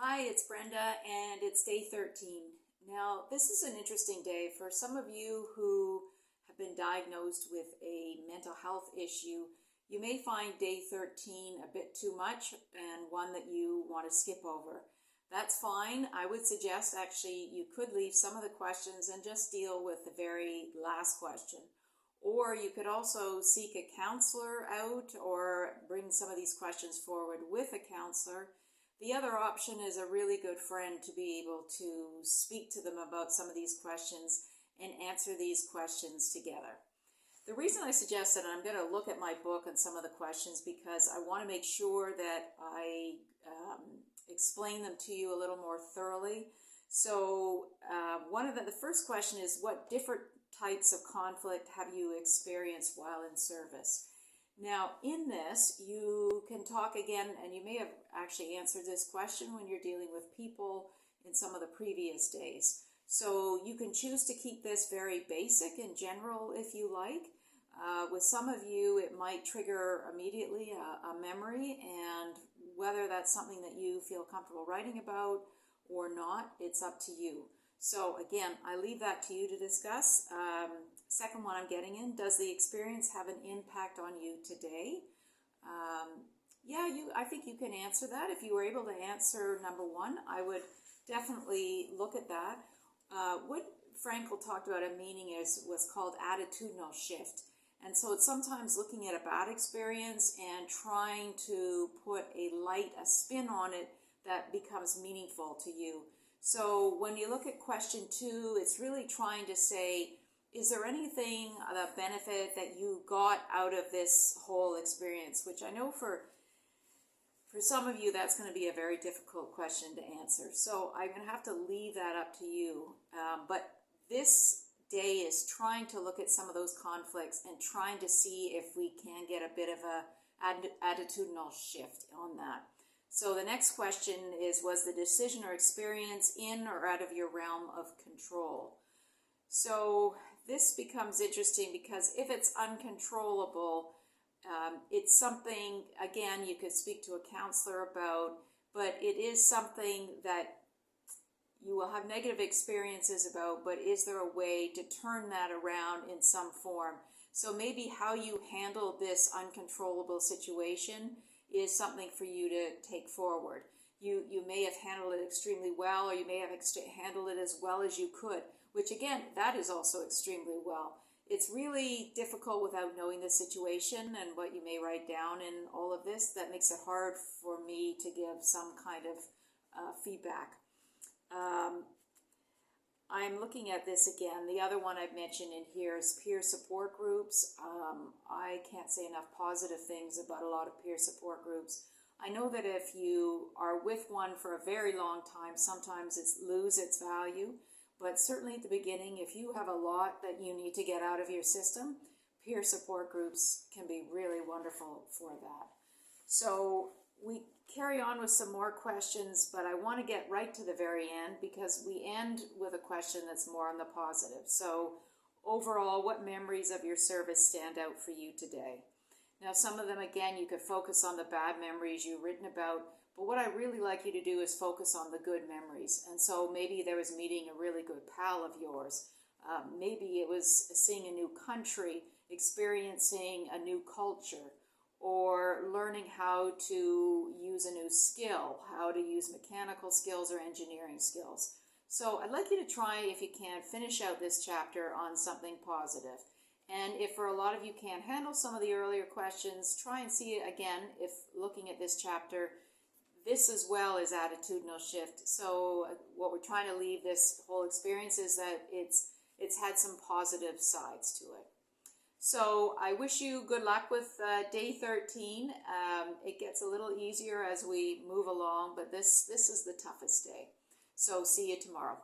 Hi, it's Brenda, and it's day 13. Now, this is an interesting day for some of you who have been diagnosed with a mental health issue. You may find day 13 a bit too much and one that you want to skip over. That's fine. I would suggest actually you could leave some of the questions and just deal with the very last question. Or you could also seek a counselor out or bring some of these questions forward with a counselor. The other option is a really good friend to be able to speak to them about some of these questions and answer these questions together. The reason I suggest that I'm going to look at my book and some of the questions because I want to make sure that I explain them to you a little more thoroughly. So the first question is, what different types of conflict have you experienced while in service? Now, in this, you can talk again, and you may have actually answered this question when you're dealing with people in some of the previous days. So you can choose to keep this very basic and general if you like. With some of you, it might trigger immediately a memory, and whether that's something that you feel comfortable writing about or not, it's up to you. So again, I leave that to you to discuss. Second one I'm getting in, does the experience have an impact on you today? I think you can answer that. If you were able to answer number one, I would definitely look at that. What Frankl talked about a meaning was called attitudinal shift. And so it's sometimes looking at a bad experience and trying to put a spin on it that becomes meaningful to you. So when you look at question 2, it's really trying to say, is there anything, the benefit that you got out of this whole experience? Which I know for some of you, that's going to be a very difficult question to answer. So I'm going to have to leave that up to you. But this day is trying to look at some of those conflicts and trying to see if we can get a bit of a attitudinal shift on that. So the next question is, was the decision or experience in or out of your realm of control? So this becomes interesting because if it's uncontrollable, it's something, again, you could speak to a counselor about, but it is something that you will have negative experiences about, but is there a way to turn that around in some form? So maybe how you handle this uncontrollable situation is something for you to take forward. You may have handled it extremely well, or you may have handled it as well as you could, which again, that is also extremely well. It's really difficult without knowing the situation and what you may write down in all of this. That makes it hard for me to give some kind of feedback. I'm looking at this again. The other one I've mentioned in here is peer support groups. I can't say enough positive things about a lot of peer support groups. I know that if you are with one for a very long time, sometimes it loses its value. But certainly at the beginning, if you have a lot that you need to get out of your system, peer support groups can be really wonderful for that. So we carry on with some more questions, but I want to get right to the very end because we end with a question that's more on the positive. So overall, what memories of your service stand out for you today? Now, some of them, again, you could focus on the bad memories you've written about, but what I really like you to do is focus on the good memories. And so maybe there was meeting a really good pal of yours. Maybe it was seeing a new country, experiencing a new culture, or learning how to use a new skill, how to use mechanical skills or engineering skills. So I'd like you to try, if you can, finish out this chapter on something positive. And if for a lot of you can't handle some of the earlier questions, try and see again, if looking at this chapter, this as well is attitudinal shift. So what we're trying to leave this whole experience is that it's had some positive sides to it. So I wish you good luck with day 13. It gets a little easier as we move along, but this is the toughest day. So see you tomorrow.